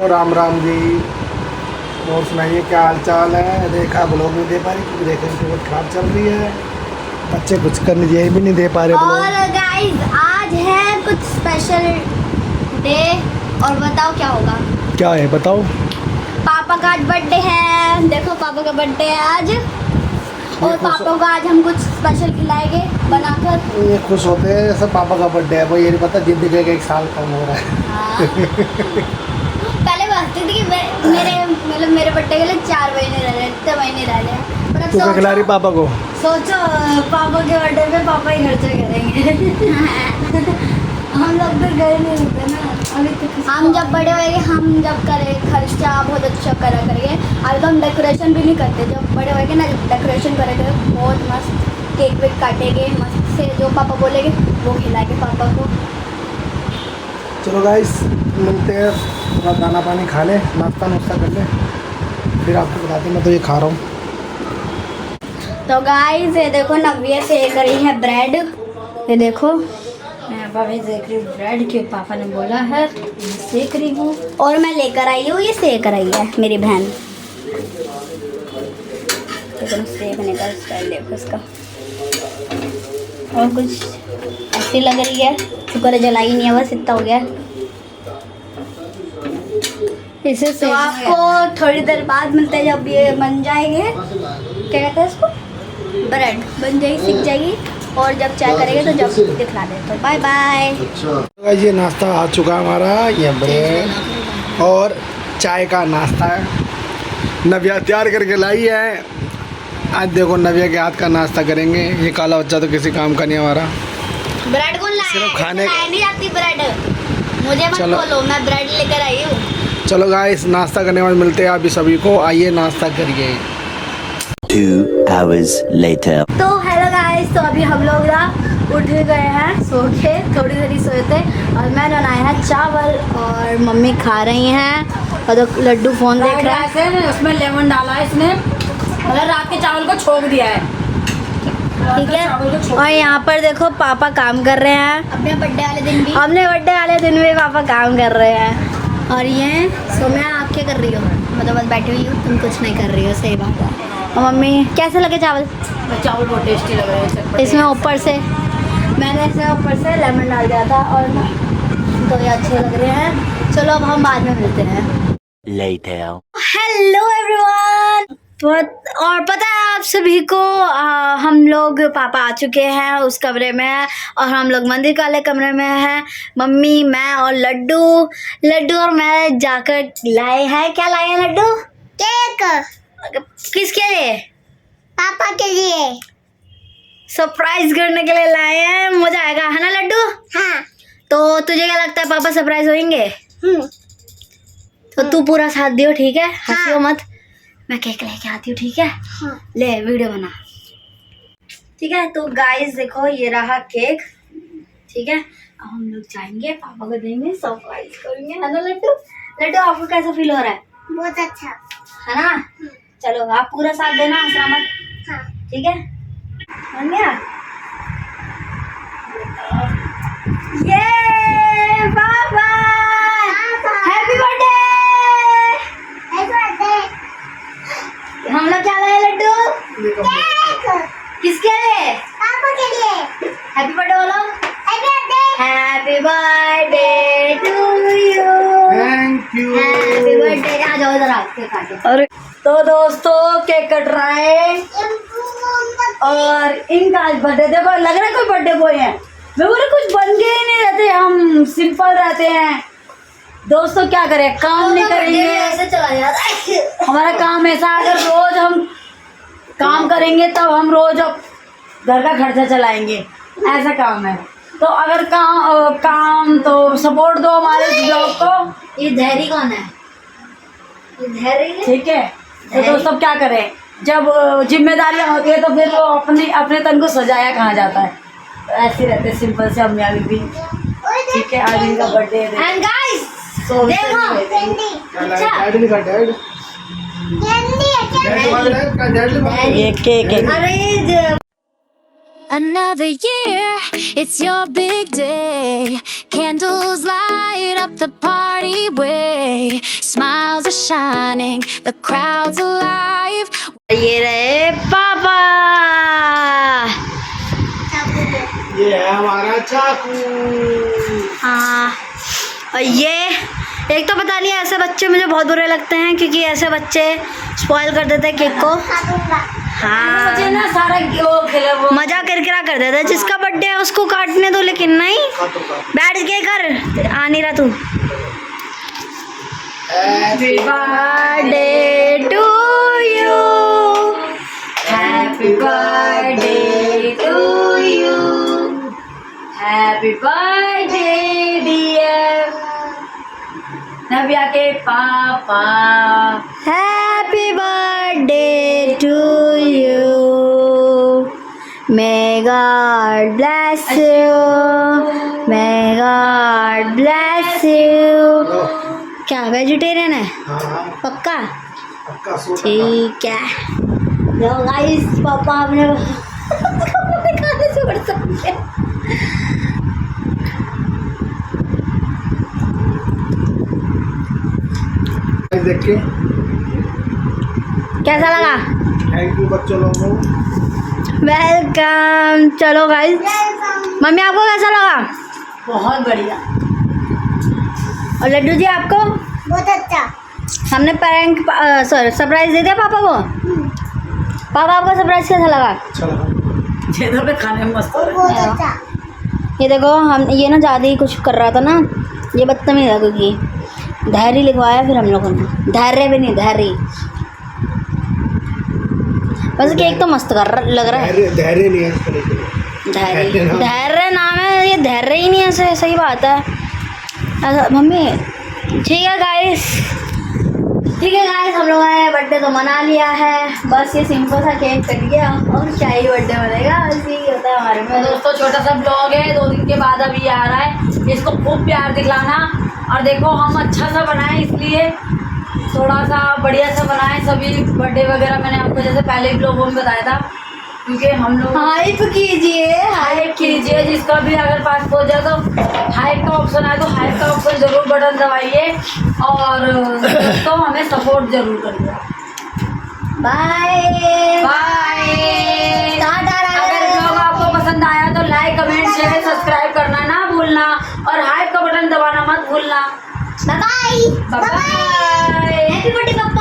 राम राम जी। और सुनाइए क्या हाल चाल है। देखा ब्लॉग नहीं दे पा रही क्योंकि देखने की तबीयत खराब चल रही है। बच्चे कुछ करने ये भी नहीं दे पा रहे। और गाइस आज है कुछ स्पेशल डे और बताओ क्या होगा। क्या है बताओ। पापा का आज बर्थडे है। देखो पापा का बर्थडे है आज और पापा को आज हम कुछ स्पेशल खिलाएंगे बनाकर। ये खुश होते हैं सब पापा का बर्थडे है। वो ये नहीं पता जिंदगी का 1 साल कम हो रहा है। हाँ। पहले बसती थी कि मेरे बर्थडे के लिए 4 महीने रह रहे, इतने महीने रह रहे। पर अब तू क्या खिला रही पापा को। सोचो पापा के बर्थडे पे पापा ही खर्चे करेंगे। हम लोग तो गए नहीं होते ना। अभी तो हम जब बड़े होंगे हम जब करें खर्चा बहुत अच्छा करा करेंगे। अभी तो हम डेकोरेशन भी नहीं करते। जब बड़े होंगे ना डेकोरेशन करेंगे बहुत मस्त केक वेक काटेंगे मस्त से। जो पापा बोलेंगे वो खिलाएंगे पापा को। चलो गाइस मिलते हैं। थोड़ा दाना पानी खा ले नाश्ता नुश्ता कर ले फिर आपको बताते हैं। मैं तो ये खा रहा हूँ। तो गाइस ये देखो नव्या सेक रही है ब्रेड। ये देखो मैं भाभी सेक रही हूँ ब्रेड के पापा ने बोला है मैं सेक रही हूँ और मैं लेकर आई हूँ। ये सेक रही है मेरी बहन। देखो सेकने का स्टाइल देखो इसका। और कुछ ऐसी लग रही है। शुक्र है जलाई नहीं है बस इतना हो गया। इसे तो आपको थोड़ी देर बाद मिलते हैं जब ये बन जाएंगे। क्या कहते हैं इसको ब्रेड बन जाएगी सीख जाएगी और जब चाय करेंगे तो जब दिखला दे। तो बाय बाय। अच्छा ये नाश्ता आ चुका हमारा। ये ब्रेड और चाय का नाश्ता है नव्या तैयार करके लाई है। आज देखो नव्या के हाथ का नाश्ता करेंगे। ये काला बच्चा तो किसी काम का नहीं हमारा। ब्रेड कौन लाया सिर्फ खाने नहीं आती ब्रेड। मुझे मत बोलो मैं ब्रेड लेकर आई हूँ। चलो गाइस नाश्ता करने के बाद मिलते हैं अभी सभी को। आइए नाश्ता करिए। 2 hours later. तो हेलो गाइस तो अभी हम लोग ना उठ गए हैं सो के। थोड़ी देरी सोए थे और मैंने बनाया है चावल और मम्मी खा रही हैं। और तो लड्डू फोन देख रहा है। उसमें लेमन डाला है इसने। मतलब रात के चावल को छोक दिया है। ठीक है। और यहाँ पर देखो पापा काम कर रहे हैं अपने बर्थडे वाले दिन भी पापा काम कर रहे हैं। और ये सो मैं आप क्या कर रही हो। मतलब बस बैठी हुई हूँ तुम कुछ नहीं कर रही हो। सही बात है। और मम्मी कैसे लगे चावल। चावल बहुत टेस्टी लग रहे हैं। इसमें ऊपर से मैंने इसमें ऊपर से लेमन डाल दिया था और तो ये अच्छे लग रहे हैं। चलो अब हम बाद में मिलते हैं। Later. Hello everyone. और पता है आप सभी को हम लोग पापा आ चुके हैं उस कमरे में और हम लोग मंदिर वाले कमरे में हैं। मम्मी मैं और लड्डू और मैं जाकर लाए हैं। क्या लाए हैं लड्डू। केक। किसके लिए। पापा के लिए सरप्राइज करने के लिए लाए हैं। मजा आएगा है ना लड्डू। हाँ। तो तुझे क्या लगता है पापा सरप्राइज होंगे। तो तू पूरा साथ दियो ठीक है। हंसियो मत। मैं केक लेके आती हूँ ठीक है। हाँ। ले वीडियो बना ठीक है। तो गाइस देखो ये रहा केक ठीक है। अब हम लोग जाएंगे पापा को देंगे सरप्राइज करेंगे है ना लड्डू आपको कैसा फील हो रहा है। बहुत अच्छा है ना। चलो आप पूरा साथ देना हंसना मत। हाँ। ठीक है बन गया। ये पापा हैप्पी बर्थडे। हम लोग क्या लाए लड्डू। किसके लिए। पापा के लिए। हैप्पी बर्थडे बोलो। Happy birthday to you. Thank you. Happy birthday. आ जाओ इधर आपके काटो। और तो दोस्तों केक कट रहा है और इनका आज बर्थडे। देखो लग रहा है कोई बर्थडे बॉय है। मैं बोले कुछ बन के ही नहीं रहते हम सिंपल रहते हैं। दोस्तों क्या करें काम नहीं करेंगे ऐसे चला जाता है। हमारा काम ऐसा अगर रोज हम काम करेंगे तब हम रोज घर का खर्चा चलाएंगे। ऐसा काम है। तो अगर काम तो सपोर्ट दो हमारे इस ब्लॉग को। ये धैर्य कौन है। ये धैर्य ठीक है। तो दोस्तों क्या करें जब जिम्मेदारियां होती है तो फिर वो अपने तन को सजाया कहाँ जाता है। तो ऐसे रहते सिंपल से हम यहाँ भी। ठीक है आज इनका बर्थडे है। एंड गाइस तो देखो ये केक है। अरे Another year, it's your big day. Candles light up the party way. Smiles are shining, the crowd's alive. ये रहे पापा। ये है हमारा चाकू। हाँ, और ये एक तो पता नहीं, ऐसे बच्चे मुझे बहुत बुरे लगते हैं क्योंकि ऐसे बच्चे स्पॉइल कर देते हैं केक को। हाँ, मुझे ना सारा वो खेला वो मजा किरकिरा कर देते हैं। जिसका बर्थडे है उसको काटने दो, लेकिन नहीं, बैठ के कर, आ नहीं रहा तू। Happy birthday to you, happy birthday to you, happy birthday dear Navya के पापा, happy birthday to you, may God bless you, may God bless you. क्या वेजिटेरियन है पक्का? पक्का सोच। ठीक है। देखो गाइस, पापा अपने खाने से बढ़ सकते हैं। देख के कैसा लगा? थैंक यू बच्चों लोगों। वेलकम। चलो गाइस, मम्मी आपको कैसा लगा? बहुत बढ़िया। और लड्डू जी आपको? बहुत अच्छा। हमने प्रैंक सरप्राइज दे दिया पापा को। पापा आपको सरप्राइज कैसा लगा? अच्छा लगा। जेदर पे खाने में मस्त हो रहा बहुत अच्छा। ये देखो, हम ये ना ज़्यादा ही कुछ कर रहा था ना, ये बदतमीज था क्योंकि धैर्य लिखवाया फिर हम लोगों ने। धैर्य भी नहीं, धैर्य। वैसे केक तो मस्त लग रहा है। धैर्य नहीं है इसको लेके। धैर्य, धैर्य नाम है, ये धैर्य ही नहीं है। सही बात है। अच्छा मम्मी, ठीक है गाइस, हम लोगों ने बर्थडे तो मना लिया है। बस ये सिंपल सा केक कट गया और क्या ही बर्थडे बनेगा, बस यही होता है हमारे है। में। दोस्तों, छोटा सा ब्लॉग है, 2 दिन के बाद अभी आ रहा है। इसको खूब प्यार दिखलाना। और देखो, हम अच्छा सा बनाए, इसलिए थोड़ा सा बढ़िया सा बनाए। सभी बर्थडे वगैरह मैंने आपको जैसे पहले ही ब्लॉगों में बताया था, क्योंकि हम लोग हाइप कीजिए, हाइप कीजिए। जिसका भी अगर पास हो जाए तो हाइप का ऑप्शन आए तो हाइप का ऑप्शन ज़रूर बटन दबाइए और दोस्तों हमें सपोर्ट ज़रूर करिए। Bye bye. अगर ब्लॉग आपको पसंद आया तो लाइक, कमेंट, शेयर, सब्सक्राइब करना ना भूलना और हाइप का बटन दबाना मत भूलना। Bye bye. हैप्पी बर्थडे पापा।